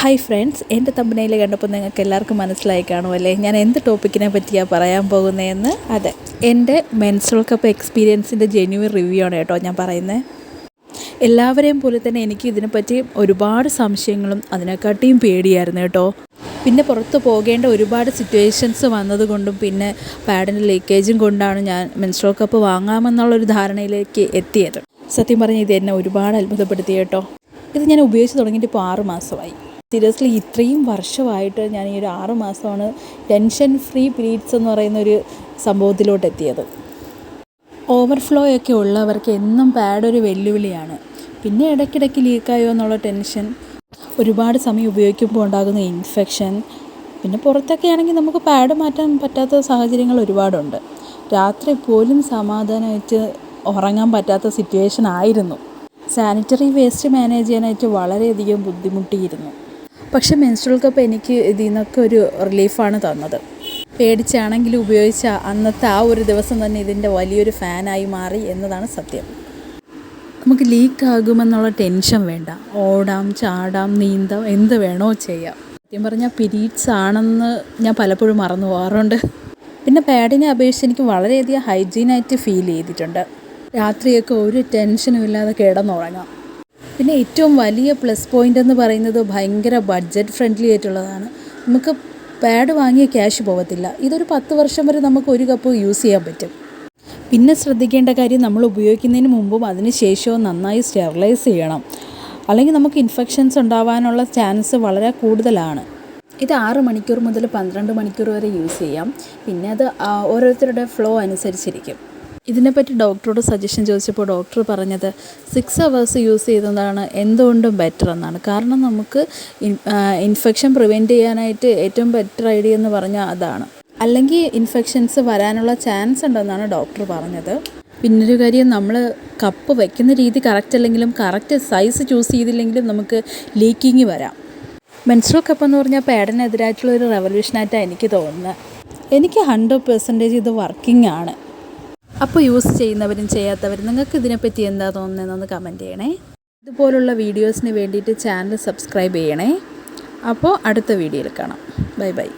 Hi friends, എൻ്റെ തമ്പനയിൽ കണ്ടപ്പോൾ നിങ്ങൾക്ക് എല്ലാവർക്കും മനസ്സിലായി കാണുമല്ലേ ഞാൻ എന്ത് ടോപ്പിക്കിനെ പറ്റിയാണ് പറയാൻ പോകുന്നതെന്ന്. അതെ, എൻ്റെ മെൻസ്ട്രൽ കപ്പ് എക്സ്പീരിയൻസിൻ്റെ ജെന്യുവൻ റിവ്യൂ ആണ് കേട്ടോ ഞാൻ പറയുന്നത്. എല്ലാവരെയും പോലെ തന്നെ എനിക്ക് ഇതിനെപ്പറ്റി ഒരുപാട് സംശയങ്ങളും അതിനെക്കാട്ടിയും പേടിയായിരുന്നു കേട്ടോ. പിന്നെ പുറത്ത് പോകേണ്ട ഒരുപാട് സിറ്റുവേഷൻസ് വന്നതുകൊണ്ടും പിന്നെ പാഡിൻ്റെ ലീക്കേജും കൊണ്ടാണ് ഞാൻ മെൻസ്ട്രൽ കപ്പ് വാങ്ങാമെന്നുള്ളൊരു ധാരണയിലേക്ക് എത്തിയത്. സത്യം പറഞ്ഞാൽ ഇത് എന്നെ ഒരുപാട് അത്ഭുതപ്പെടുത്തി കേട്ടോ. ഇത് ഞാൻ ഉപയോഗിച്ച് തുടങ്ങിയിട്ട് ഇപ്പോൾ 6 മാസമായി. സീരിയസ്ലി ഇത്രയും വർഷമായിട്ട് ഞാൻ ഈ ഒരു 6 മാസമാണ് ടെൻഷൻ ഫ്രീ പീരീഡ്സ് എന്ന് പറയുന്ന ഒരു സംഭവത്തിലോട്ട് എത്തിയത്. ഓവർഫ്ലോ ഒക്കെ ഉള്ളവർക്ക് എന്നും പാഡ് ഒരു വെല്ലുവിളിയാണ്. പിന്നെ ഇടയ്ക്കിടയ്ക്ക് ലീക്കായോ എന്നുള്ള ടെൻഷൻ, ഒരുപാട് സമയം ഉപയോഗിക്കുമ്പോൾ ഉണ്ടാകുന്ന ഇൻഫെക്ഷൻ, പിന്നെ പുറത്തൊക്കെ ആണെങ്കിൽ നമുക്ക് പാഡ് മാറ്റാൻ പറ്റാത്ത സാഹചര്യങ്ങൾ ഒരുപാടുണ്ട്. രാത്രി പോലും സമാധാനമായിട്ട് ഉറങ്ങാൻ പറ്റാത്ത സിറ്റുവേഷൻ ആയിരുന്നു. സാനിറ്ററി വേസ്റ്റ് മാനേജ് ചെയ്യാനായിട്ട് വളരെയധികം ബുദ്ധിമുട്ടിയിരുന്നു. പക്ഷേ മെൻസ്ട്രൽ കപ്പ് എനിക്ക് ഇതിൽ നിന്നൊക്കെ ഒരു റിലീഫാണ് തന്നത്. പേടിച്ചാണെങ്കിലും ഉപയോഗിച്ച അന്നത്തെ ആ ഒരു ദിവസം തന്നെ ഇതിൻ്റെ വലിയൊരു ഫാനായി മാറി എന്നതാണ് സത്യം. നമുക്ക് ലീക്കാകുമെന്നുള്ള ടെൻഷൻ വേണ്ട. ഓടാം, ചാടാം, നീന്താം, എന്ത് വേണോ ചെയ്യാം. സത്യം പറഞ്ഞാൽ പീരീഡ്സ് ആണെന്ന് ഞാൻ പലപ്പോഴും മറന്നു പോകാറുണ്ട്. പിന്നെ പാഡിനെ അപേക്ഷിച്ച് എനിക്ക് വളരെയധികം ഹൈജീനായിട്ട് ഫീൽ ചെയ്തിട്ടുണ്ട്. രാത്രിയൊക്കെ ഒരു ടെൻഷനും ഇല്ലാതെ കിടന്നുറങ്ങാം. പിന്നെ ഏറ്റവും വലിയ പ്ലസ് പോയിൻ്റ് എന്ന് പറയുന്നത് ഭയങ്കര ബഡ്ജറ്റ് ഫ്രണ്ട്ലി ആയിട്ടുള്ളതാണ്. നമുക്ക് പാഡ് വാങ്ങിയ ക്യാഷ് പോകത്തില്ല. ഇതൊരു 10 വർഷം വരെ നമുക്ക് ഒരു കപ്പ് യൂസ് ചെയ്യാൻ പറ്റും. പിന്നെ ശ്രദ്ധിക്കേണ്ട കാര്യം, നമ്മൾ ഉപയോഗിക്കുന്നതിന് മുമ്പും അതിന് ശേഷവും നന്നായി സ്റ്റെറിലൈസ് ചെയ്യണം. അല്ലെങ്കിൽ നമുക്ക് ഇൻഫെക്ഷൻസ് ഉണ്ടാവാനുള്ള ചാൻസ് വളരെ കൂടുതലാണ്. ഇത് 6 മണിക്കൂർ മുതൽ 12 മണിക്കൂർ വരെ യൂസ് ചെയ്യാം. പിന്നെ അത് ഓരോരുത്തരുടെ ഫ്ലോ അനുസരിച്ചിരിക്കും. ഇതിനെപ്പറ്റി ഡോക്ടറോട് സജഷൻ ചോദിച്ചപ്പോൾ ഡോക്ടർ പറഞ്ഞത് 6 hours യൂസ് ചെയ്യുന്നതാണ് എന്തുകൊണ്ടും ബെറ്റർ എന്നാണ്. കാരണം നമുക്ക് ഇൻഫെക്ഷൻ പ്രിവെൻറ്റ് ചെയ്യാനായിട്ട് ഏറ്റവും ബെറ്റർ ഐഡിയ എന്ന് പറഞ്ഞാൽ അതാണ്. അല്ലെങ്കിൽ ഇൻഫെക്ഷൻസ് വരാനുള്ള ചാൻസ് ഉണ്ടെന്നാണ് ഡോക്ടർ പറഞ്ഞത്. പിന്നൊരു കാര്യം, നമ്മൾ കപ്പ് വയ്ക്കുന്ന രീതി കറക്റ്റ് അല്ലെങ്കിലും കറക്റ്റ് സൈസ് ചൂസ് ചെയ്തില്ലെങ്കിലും നമുക്ക് ലീക്കിങ് വരാം. മെൻസ്ട്രൽ കപ്പ് എന്ന് പറഞ്ഞാൽ പാഡിനെതിരായിട്ടുള്ളൊരു റെവല്യൂഷനായിട്ടാണ് എനിക്ക് തോന്നുന്നത്. എനിക്ക് 100% ഇത് വർക്കിംഗ് ആണ്. അപ്പോൾ യൂസ് ചെയ്യുന്നവരും ചെയ്യാത്തവരും നിങ്ങൾക്ക് ഇതിനെപ്പറ്റി എന്താ തോന്നുന്നതെന്നൊന്ന് കമൻറ്റ് ചെയ്യണേ. ഇതുപോലുള്ള വീഡിയോസിന് വേണ്ടിയിട്ട് ചാനൽ സബ്സ്ക്രൈബ് ചെയ്യണേ. അപ്പോൾ അടുത്ത വീഡിയോയിൽ കാണാം. Bye bye.